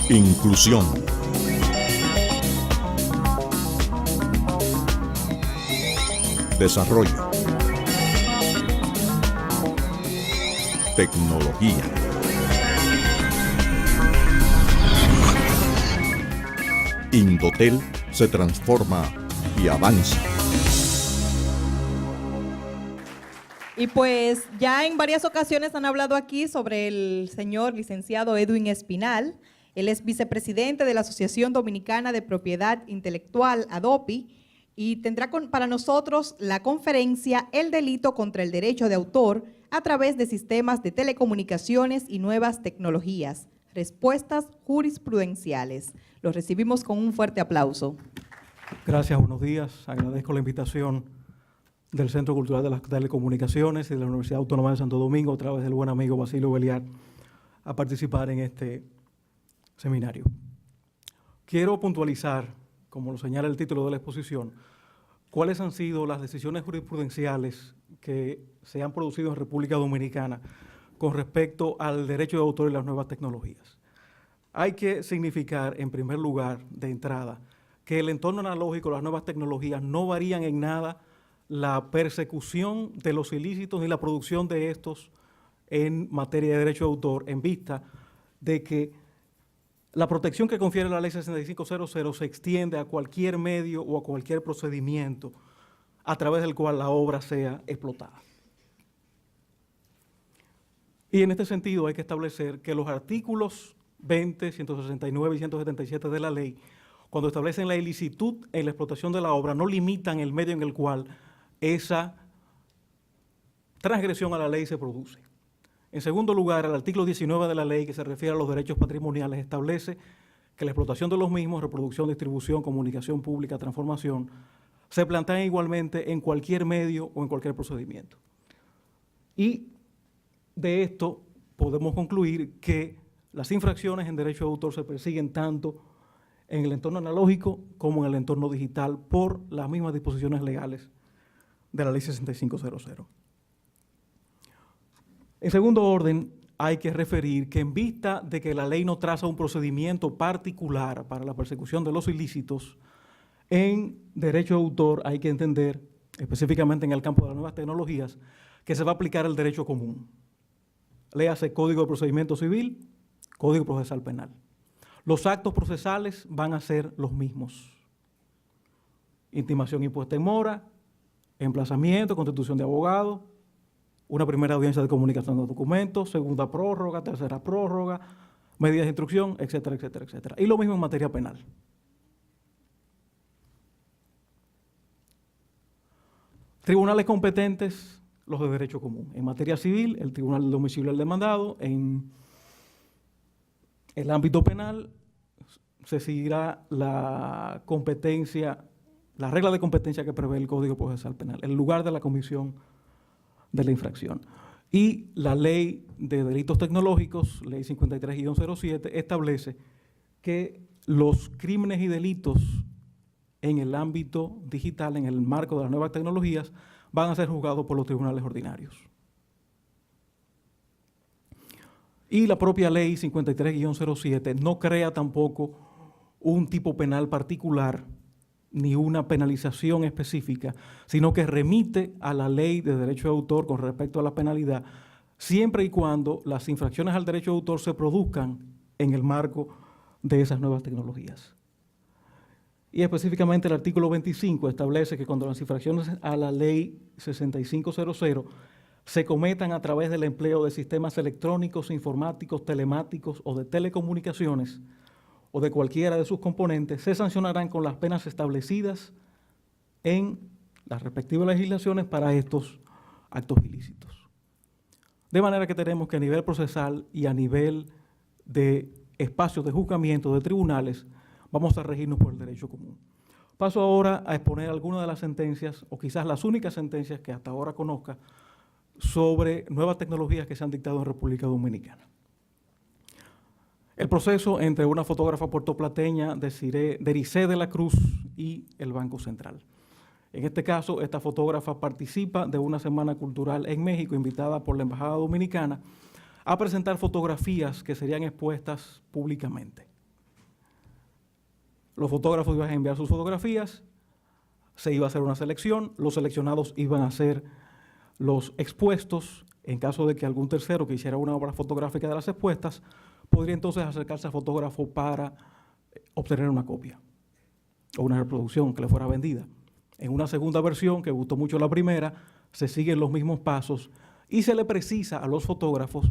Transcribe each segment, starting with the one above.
Inclusión. Desarrollo. Tecnología. Indotel se transforma y avanza. Y pues ya en varias ocasiones han hablado aquí sobre el señor licenciado Edwin Espinal. Él es vicepresidente de la Asociación Dominicana de Propiedad Intelectual, ADOPI, y tendrá para nosotros la conferencia El delito contra el derecho de autor a través de sistemas de telecomunicaciones y nuevas tecnologías, respuestas jurisprudenciales. Los recibimos con un fuerte aplauso. Gracias, buenos días. Agradezco la invitación del Centro Cultural de las Telecomunicaciones y de la Universidad Autónoma de Santo Domingo a través del buen amigo Basilio Beliar a participar en este seminario. Quiero puntualizar, como lo señala el título de la exposición, cuáles han sido las decisiones jurisprudenciales que se han producido en República Dominicana con respecto al derecho de autor y las nuevas tecnologías. Hay que significar, en primer lugar, de entrada, que el entorno analógico, las nuevas tecnologías, no varían en nada la persecución de los ilícitos ni la producción de estos en materia de derecho de autor, en vista de que la protección que confiere la Ley 6500 se extiende a cualquier medio o a cualquier procedimiento a través del cual la obra sea explotada. Y en este sentido hay que establecer que los artículos 20, 169 y 177 de la ley, cuando establecen la ilicitud en la explotación de la obra, no limitan el medio en el cual esa transgresión a la ley se produce. En segundo lugar, el artículo 19 de la ley, que se refiere a los derechos patrimoniales, establece que la explotación de los mismos, reproducción, distribución, comunicación pública, transformación, se plantean igualmente en cualquier medio o en cualquier procedimiento. Y de esto podemos concluir que las infracciones en derecho de autor se persiguen tanto en el entorno analógico como en el entorno digital por las mismas disposiciones legales de la Ley 6500. En segundo orden, hay que referir que en vista de que la ley no traza un procedimiento particular para la persecución de los ilícitos, en derecho de autor hay que entender, específicamente en el campo de las nuevas tecnologías, que se va a aplicar el derecho común. Léase Código de Procedimiento Civil, Código Procesal Penal. Los actos procesales van a ser los mismos. Intimación impuesta en mora, emplazamiento, constitución de abogado, una primera audiencia de comunicación de documentos, segunda prórroga, tercera prórroga, medidas de instrucción, etcétera, etcétera, etcétera. Y lo mismo en materia penal. Tribunales competentes, los de derecho común. En materia civil, el Tribunal del Domicilio del Demandado. En el ámbito penal, se seguirá la competencia, la regla de competencia que prevé el Código Procesal Penal, el lugar de la comisión de la infracción. Y la Ley de Delitos Tecnológicos, Ley 53-07, establece que los crímenes y delitos en el ámbito digital, en el marco de las nuevas tecnologías, van a ser juzgados por los tribunales ordinarios. Y la propia Ley 53-07 no crea tampoco un tipo penal particular ni una penalización específica, sino que remite a la ley de derecho de autor con respecto a la penalidad, siempre y cuando las infracciones al derecho de autor se produzcan en el marco de esas nuevas tecnologías. Y específicamente el artículo 25 establece que cuando las infracciones a la ley 6500 se cometan a través del empleo de sistemas electrónicos, informáticos, telemáticos o de telecomunicaciones, o de cualquiera de sus componentes, se sancionarán con las penas establecidas en las respectivas legislaciones para estos actos ilícitos. De manera que tenemos que a nivel procesal y a nivel de espacios de juzgamiento de tribunales, vamos a regirnos por el derecho común. Paso ahora a exponer algunas de las sentencias, o quizás las únicas sentencias que hasta ahora conozca, sobre nuevas tecnologías que se han dictado en República Dominicana. El proceso entre una fotógrafa puertoplateña, Dericé de la Cruz, y el Banco Central. En este caso, esta fotógrafa participa de una semana cultural en México, invitada por la Embajada Dominicana, a presentar fotografías que serían expuestas públicamente. Los fotógrafos iban a enviar sus fotografías, se iba a hacer una selección, los seleccionados iban a ser los expuestos. En caso de que algún tercero que hiciera una obra fotográfica de las expuestas, podría entonces acercarse al fotógrafo para obtener una copia o una reproducción que le fuera vendida. En una segunda versión, que gustó mucho la primera, se siguen los mismos pasos y se le precisa a los fotógrafos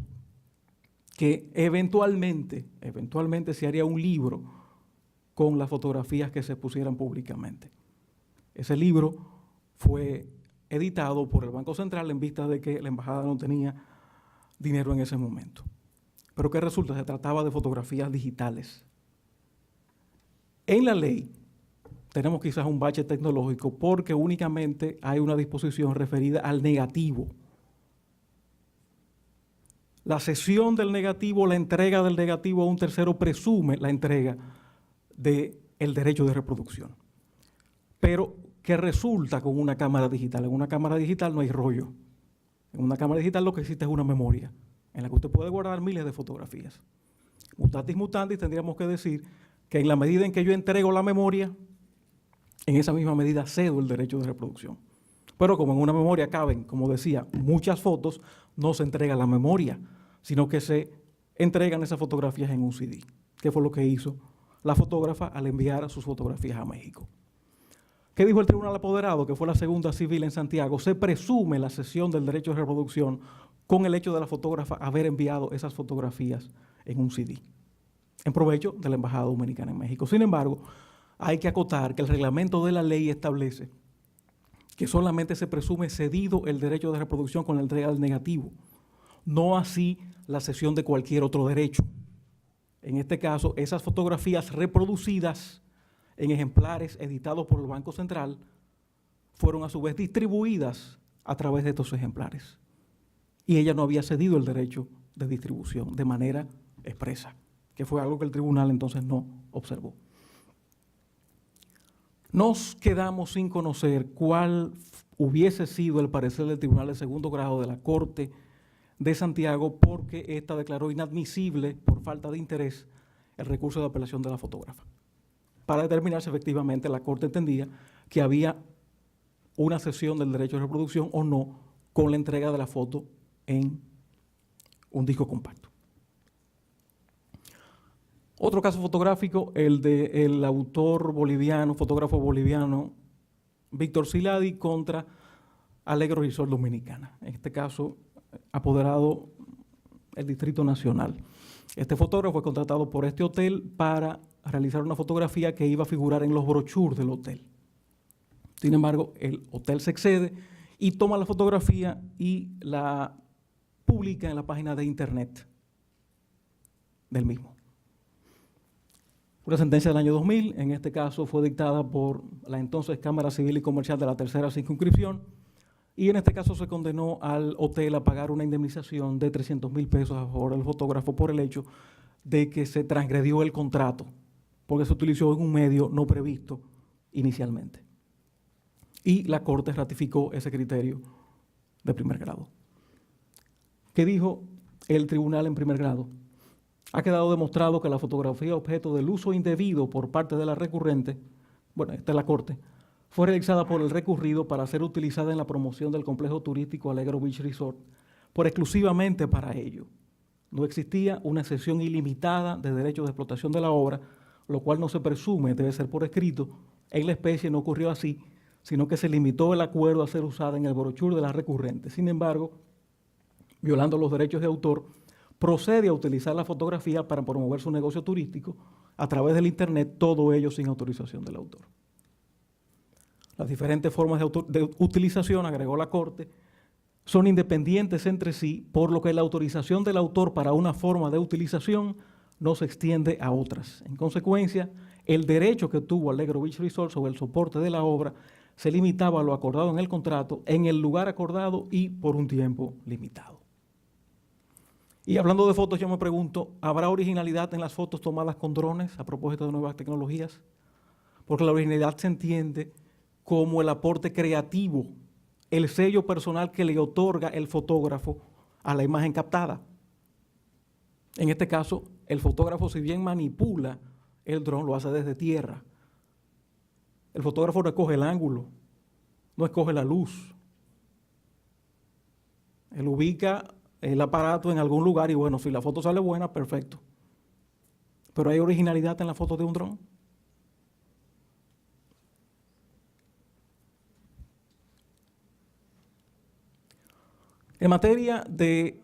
que eventualmente se haría un libro con las fotografías que se pusieran públicamente. Ese libro fue editado por el Banco Central en vista de que la embajada no tenía dinero en ese momento. Pero ¿qué resulta? Se trataba de fotografías digitales. En la ley tenemos quizás un bache tecnológico porque únicamente hay una disposición referida al negativo. La cesión del negativo, la entrega del negativo a un tercero presume la entrega del derecho de reproducción. Pero ¿qué resulta con una cámara digital? En una cámara digital no hay rollo. En una cámara digital lo que existe es una memoria en la que usted puede guardar miles de fotografías. Mutatis mutandis, tendríamos que decir que en la medida en que yo entrego la memoria, en esa misma medida cedo el derecho de reproducción. Pero como en una memoria caben, como decía, muchas fotos, no se entrega la memoria, sino que se entregan esas fotografías en un CD, que fue lo que hizo la fotógrafa al enviar sus fotografías a México. ¿Qué dijo el Tribunal Apoderado, que fue la segunda civil en Santiago? Se presume la cesión del derecho de reproducción con el hecho de la fotógrafa haber enviado esas fotografías en un CD, en provecho de la Embajada Dominicana en México. Sin embargo, hay que acotar que el reglamento de la ley establece que solamente se presume cedido el derecho de reproducción con la entrega del negativo, no así la cesión de cualquier otro derecho. En este caso, esas fotografías reproducidas en ejemplares editados por el Banco Central fueron a su vez distribuidas a través de estos ejemplares. Y ella no había cedido el derecho de distribución de manera expresa, que fue algo que el tribunal entonces no observó. Nos quedamos sin conocer cuál hubiese sido el parecer del Tribunal de Segundo Grado de la Corte de Santiago, porque ésta declaró inadmisible, por falta de interés, el recurso de apelación de la fotógrafa. Para determinar si efectivamente la Corte entendía que había una cesión del derecho de reproducción o no con la entrega de la foto en un disco compacto. Otro caso fotográfico, el del autor boliviano, fotógrafo boliviano, Víctor Siladi contra Alegro Resort Dominicana. En este caso, apoderado el Distrito Nacional. Este fotógrafo fue contratado por este hotel para realizar una fotografía que iba a figurar en los brochures del hotel. Sin embargo, el hotel se excede y toma la fotografía y la publica en la página de internet del mismo. Una sentencia del año 2000, en este caso fue dictada por la entonces Cámara Civil y Comercial de la Tercera Circunscripción, y en este caso se condenó al hotel a pagar una indemnización de 300,000 pesos a favor del fotógrafo por el hecho de que se transgredió el contrato, porque se utilizó en un medio no previsto inicialmente. Y la Corte ratificó ese criterio de primer grado. ¿Qué dijo el tribunal en primer grado? Ha quedado demostrado que la fotografía objeto del uso indebido por parte de la recurrente, bueno, esta es la Corte, fue realizada por el recurrido para ser utilizada en la promoción del complejo turístico Alegro Beach Resort, por exclusivamente para ello. No existía una cesión ilimitada de derechos de explotación de la obra, lo cual no se presume debe ser por escrito. En la especie no ocurrió así, sino que se limitó el acuerdo a ser usada en el brochure de la recurrente. Sin embargo, violando los derechos de autor, procede a utilizar la fotografía para promover su negocio turístico a través del Internet, todo ello sin autorización del autor. Las diferentes formas de utilización, agregó la Corte, son independientes entre sí, por lo que la autorización del autor para una forma de utilización no se extiende a otras. En consecuencia, el derecho que tuvo Alegro Beach Resort sobre el soporte de la obra se limitaba a lo acordado en el contrato, en el lugar acordado y por un tiempo limitado. Y hablando de fotos, yo me pregunto, ¿habrá originalidad en las fotos tomadas con drones a propósito de nuevas tecnologías? Porque la originalidad se entiende como el aporte creativo, el sello personal que le otorga el fotógrafo a la imagen captada. En este caso, el fotógrafo, si bien manipula el dron, lo hace desde tierra. El fotógrafo no escoge el ángulo, no escoge la luz. Él ubica el aparato en algún lugar y bueno, si la foto sale buena, perfecto. Pero ¿hay originalidad en la foto de un dron? En materia de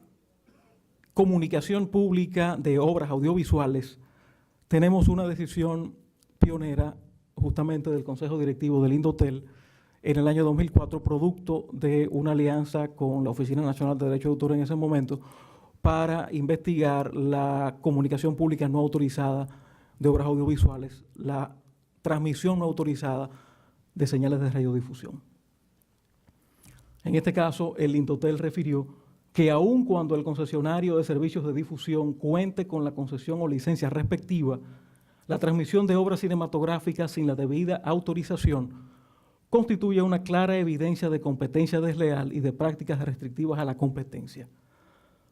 comunicación pública de obras audiovisuales, tenemos una decisión pionera justamente del Consejo Directivo del Indotel en el año 2004, producto de una alianza con la Oficina Nacional de Derecho de Autor en ese momento, para investigar la comunicación pública no autorizada de obras audiovisuales, la transmisión no autorizada de señales de radiodifusión. En este caso, el Indotel refirió que aun cuando el concesionario de servicios de difusión cuente con la concesión o licencia respectiva, la transmisión de obras cinematográficas sin la debida autorización constituye una clara evidencia de competencia desleal y de prácticas restrictivas a la competencia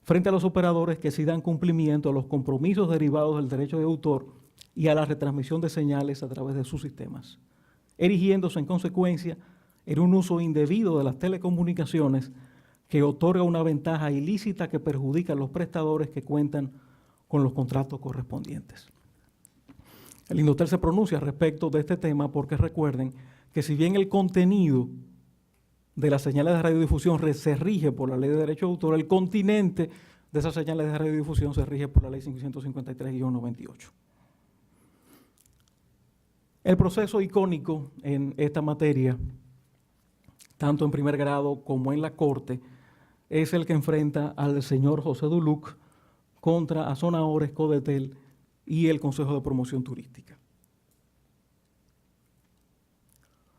frente a los operadores que sí dan cumplimiento a los compromisos derivados del derecho de autor y a la retransmisión de señales a través de sus sistemas, erigiéndose en consecuencia en un uso indebido de las telecomunicaciones que otorga una ventaja ilícita que perjudica a los prestadores que cuentan con los contratos correspondientes. El Indotel se pronuncia respecto de este tema porque recuerden que si bien el contenido de las señales de radiodifusión se rige por la Ley de Derecho de Autor, el continente de esas señales de radiodifusión se rige por la Ley 553-98. El proceso icónico en esta materia, tanto en primer grado como en la Corte, es el que enfrenta al señor José Duluc contra Azonadores, Codetel y el Consejo de Promoción Turística.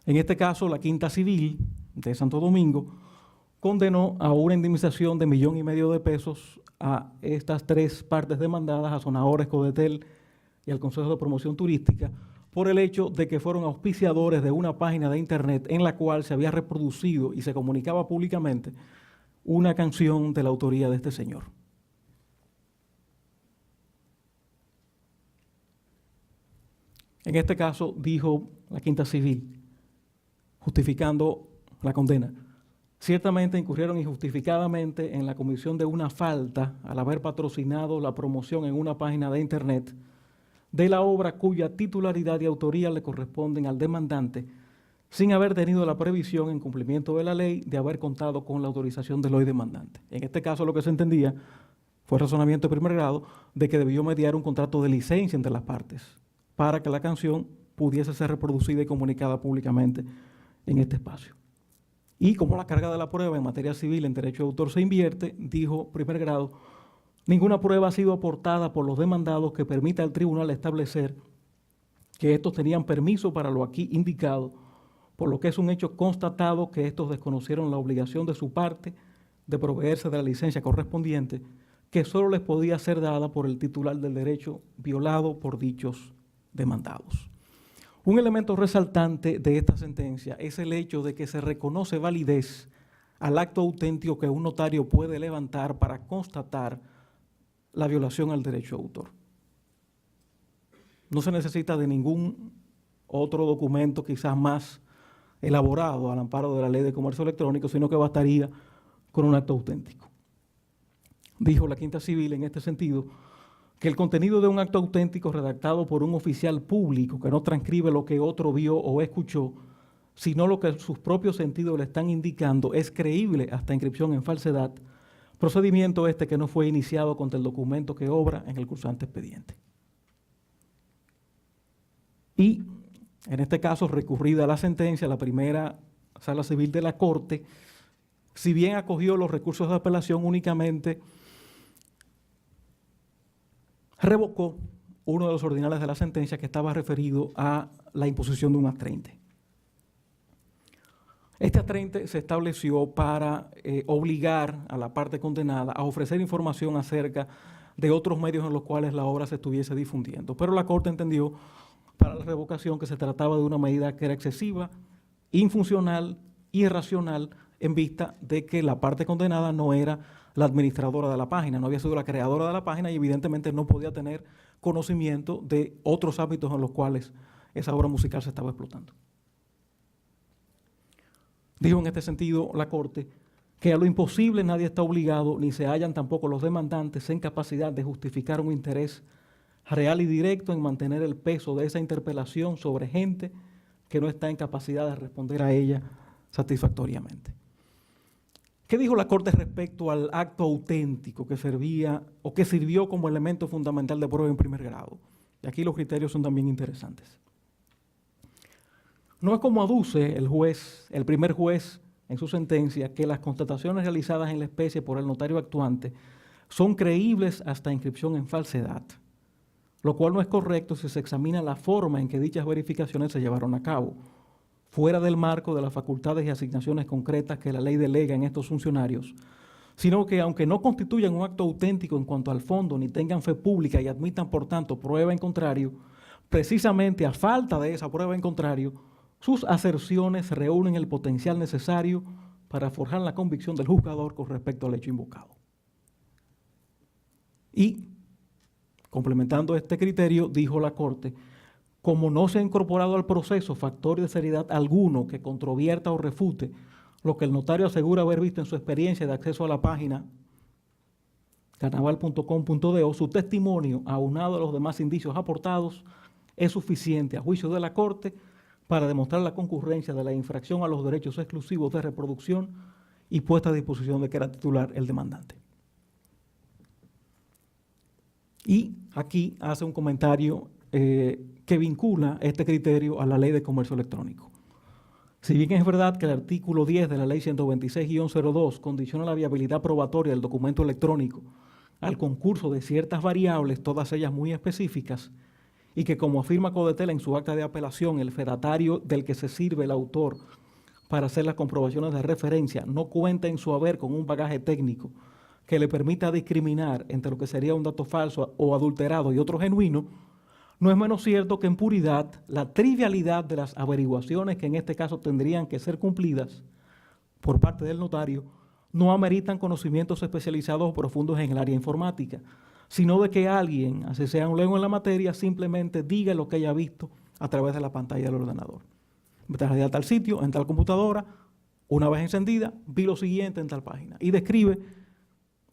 En este caso, la Quinta Civil de Santo Domingo condenó a una indemnización de $1,5 millones de pesos a estas tres partes demandadas, Azonadores, Codetel y al Consejo de Promoción Turística, por el hecho de que fueron auspiciadores de una página de internet en la cual se había reproducido y se comunicaba públicamente una canción de la autoría de este señor. En este caso, dijo la Quinta Civil, justificando la condena, ciertamente incurrieron injustificadamente en la comisión de una falta al haber patrocinado la promoción en una página de internet de la obra cuya titularidad y autoría le corresponden al demandante, sin haber tenido la previsión en cumplimiento de la ley de haber contado con la autorización del hoy demandante. En este caso lo que se entendía fue razonamiento de primer grado de que debió mediar un contrato de licencia entre las partes para que la canción pudiese ser reproducida y comunicada públicamente en este espacio. Y como la carga de la prueba en materia civil en derecho de autor se invierte, dijo primer grado, ninguna prueba ha sido aportada por los demandados que permita al tribunal establecer que estos tenían permiso para lo aquí indicado, por lo que es un hecho constatado que estos desconocieron la obligación de su parte de proveerse de la licencia correspondiente, que solo les podía ser dada por el titular del derecho violado por dichos demandados. Un elemento resaltante de esta sentencia es el hecho de que se reconoce validez al acto auténtico que un notario puede levantar para constatar la violación al derecho de autor. No se necesita de ningún otro documento quizás más elaborado al amparo de la Ley de Comercio Electrónico, sino que bastaría con un acto auténtico. Dijo la Quinta Civil en este sentido que el contenido de un acto auténtico redactado por un oficial público que no transcribe lo que otro vio o escuchó, sino lo que sus propios sentidos le están indicando, es creíble hasta inscripción en falsedad, procedimiento este que no fue iniciado contra el documento que obra en el cursante expediente. Y en este caso, recurrida la sentencia, la primera Sala Civil de la Corte, si bien acogió los recursos de apelación, únicamente revocó uno de los ordinales de la sentencia que estaba referido a la imposición de un A30. Este A30 se estableció para obligar a la parte condenada a ofrecer información acerca de otros medios en los cuales la obra se estuviese difundiendo. Pero la Corte entendió para la revocación que se trataba de una medida que era excesiva, infuncional, irracional, en vista de que la parte condenada no era la administradora de la página, no había sido la creadora de la página y evidentemente no podía tener conocimiento de otros ámbitos en los cuales esa obra musical se estaba explotando. Dijo en este sentido la Corte que a lo imposible nadie está obligado, ni se hallan tampoco los demandantes en capacidad de justificar un interés real y directo en mantener el peso de esa interpelación sobre gente que no está en capacidad de responder a ella satisfactoriamente. ¿Qué dijo la Corte respecto al acto auténtico que servía o que sirvió como elemento fundamental de prueba en primer grado? Y aquí los criterios son también interesantes. No es como aduce el primer juez en su sentencia, que las constataciones realizadas en la especie por el notario actuante son creíbles hasta inscripción en falsedad, lo cual no es correcto si se examina la forma en que dichas verificaciones se llevaron a cabo, fuera del marco de las facultades y asignaciones concretas que la ley delega en estos funcionarios, sino que aunque no constituyan un acto auténtico en cuanto al fondo, ni tengan fe pública y admitan por tanto prueba en contrario, precisamente a falta de esa prueba en contrario, sus aserciones reúnen el potencial necesario para forjar la convicción del juzgador con respecto al hecho invocado. Y, complementando este criterio, dijo la Corte, como no se ha incorporado al proceso factor de seriedad alguno que controvierta o refute lo que el notario asegura haber visto en su experiencia de acceso a la página carnaval.com.do, su testimonio, aunado a los demás indicios aportados, es suficiente a juicio de la Corte para demostrar la concurrencia de la infracción a los derechos exclusivos de reproducción y puesta a disposición de que era titular el demandante. Y aquí hace un comentario que vincula este criterio a la Ley de Comercio Electrónico. Si bien es verdad que el artículo 10 de la Ley 126-02 condiciona la viabilidad probatoria del documento electrónico al concurso de ciertas variables, todas ellas muy específicas, y que, como afirma Codetel en su acta de apelación, el fedatario del que se sirve el autor para hacer las comprobaciones de referencia no cuenta en su haber con un bagaje técnico que le permita discriminar entre lo que sería un dato falso o adulterado y otro genuino, no es menos cierto que en puridad la trivialidad de las averiguaciones que en este caso tendrían que ser cumplidas por parte del notario no ameritan conocimientos especializados o profundos en el área informática, sino de que alguien, así sea un lego en la materia, simplemente diga lo que haya visto a través de la pantalla del ordenador. Me traje a tal sitio, en tal computadora, una vez encendida, vi lo siguiente en tal página, y describe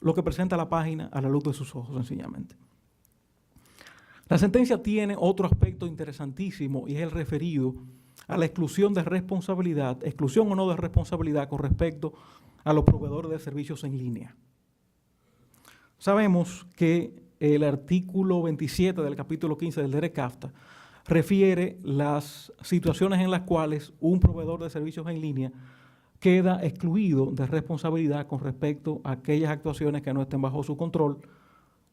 lo que presenta la página a la luz de sus ojos, sencillamente. La sentencia tiene otro aspecto interesantísimo y es el referido a la exclusión de responsabilidad, exclusión o no de responsabilidad con respecto a los proveedores de servicios en línea. Sabemos que el artículo 27 del capítulo 15 del DERECAFTA refiere las situaciones en las cuales un proveedor de servicios en línea queda excluido de responsabilidad con respecto a aquellas actuaciones que no estén bajo su control,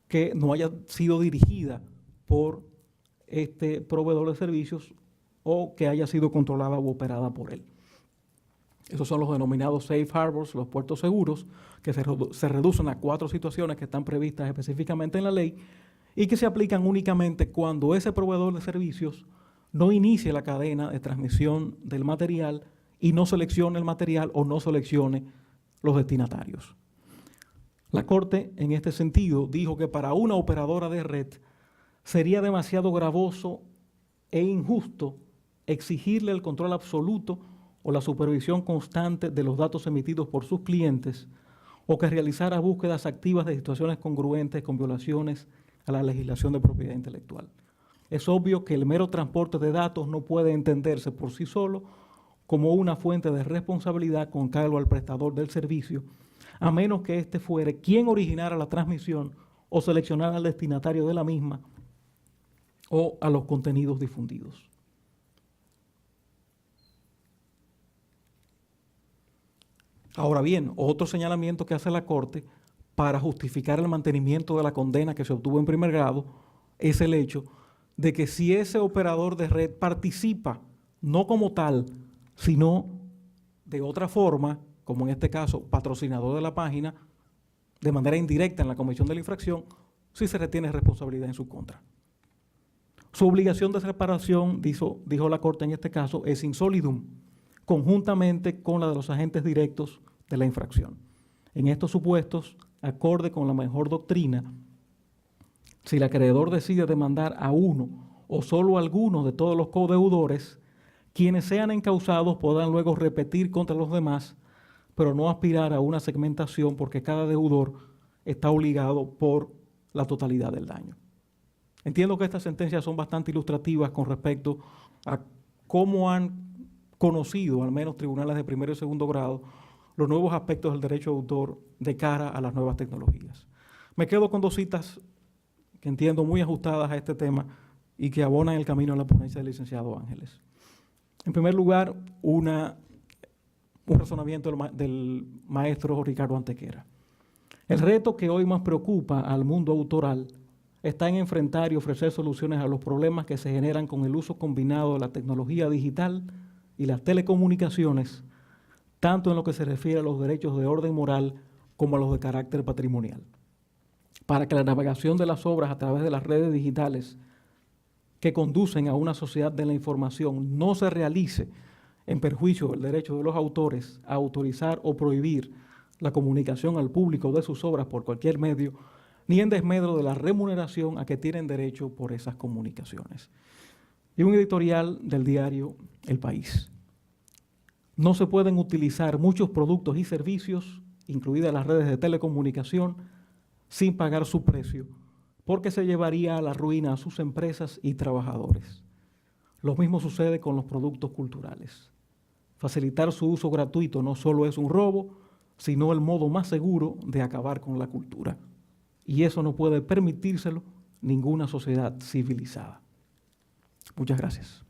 que no haya sido dirigida por este proveedor de servicios o que haya sido controlada u operada por él. Esos son los denominados safe harbors, los puertos seguros, que se reducen a 4 situaciones que están previstas específicamente en la ley y que se aplican únicamente cuando ese proveedor de servicios no inicie la cadena de transmisión del material y no seleccione el material o no seleccione los destinatarios. La Corte, en este sentido, dijo que para una operadora de red sería demasiado gravoso e injusto exigirle el control absoluto o la supervisión constante de los datos emitidos por sus clientes, o que realizara búsquedas activas de situaciones congruentes con violaciones a la legislación de propiedad intelectual. Es obvio que el mero transporte de datos no puede entenderse por sí solo como una fuente de responsabilidad con cargo al prestador del servicio, a menos que éste fuere quien originara la transmisión o seleccionara al destinatario de la misma o a los contenidos difundidos. Ahora bien, otro señalamiento que hace la Corte para justificar el mantenimiento de la condena que se obtuvo en primer grado es el hecho de que si ese operador de red participa, no como tal, sino de otra forma, como en este caso patrocinador de la página, de manera indirecta en la comisión de la infracción, sí se retiene responsabilidad en su contra. Su obligación de reparación, dijo la Corte en este caso, es in solidum, conjuntamente con la de los agentes directos de la infracción. En estos supuestos, acorde con la mejor doctrina, si el acreedor decide demandar a uno o solo a alguno de todos los codeudores, quienes sean encausados podrán luego repetir contra los demás, pero no aspirar a una segmentación porque cada deudor está obligado por la totalidad del daño. Entiendo que estas sentencias son bastante ilustrativas con respecto a cómo han conocido, al menos tribunales de primero y segundo grado, los nuevos aspectos del derecho de autor de cara a las nuevas tecnologías. Me quedo con dos citas que entiendo muy ajustadas a este tema y que abonan el camino a la ponencia del licenciado Ángeles. En primer lugar, un razonamiento del maestro Ricardo Antequera. El reto que hoy más preocupa al mundo autoral está en enfrentar y ofrecer soluciones a los problemas que se generan con el uso combinado de la tecnología digital y las telecomunicaciones, tanto en lo que se refiere a los derechos de orden moral como a los de carácter patrimonial. Para que la navegación de las obras a través de las redes digitales que conducen a una sociedad de la información no se realice en perjuicio del derecho de los autores a autorizar o prohibir la comunicación al público de sus obras por cualquier medio, ni en desmedro de la remuneración a que tienen derecho por esas comunicaciones. Y un editorial del diario El País. No se pueden utilizar muchos productos y servicios, incluidas las redes de telecomunicación, sin pagar su precio, porque se llevaría a la ruina a sus empresas y trabajadores. Lo mismo sucede con los productos culturales. Facilitar su uso gratuito no solo es un robo, sino el modo más seguro de acabar con la cultura. Y eso no puede permitírselo ninguna sociedad civilizada. Muchas gracias.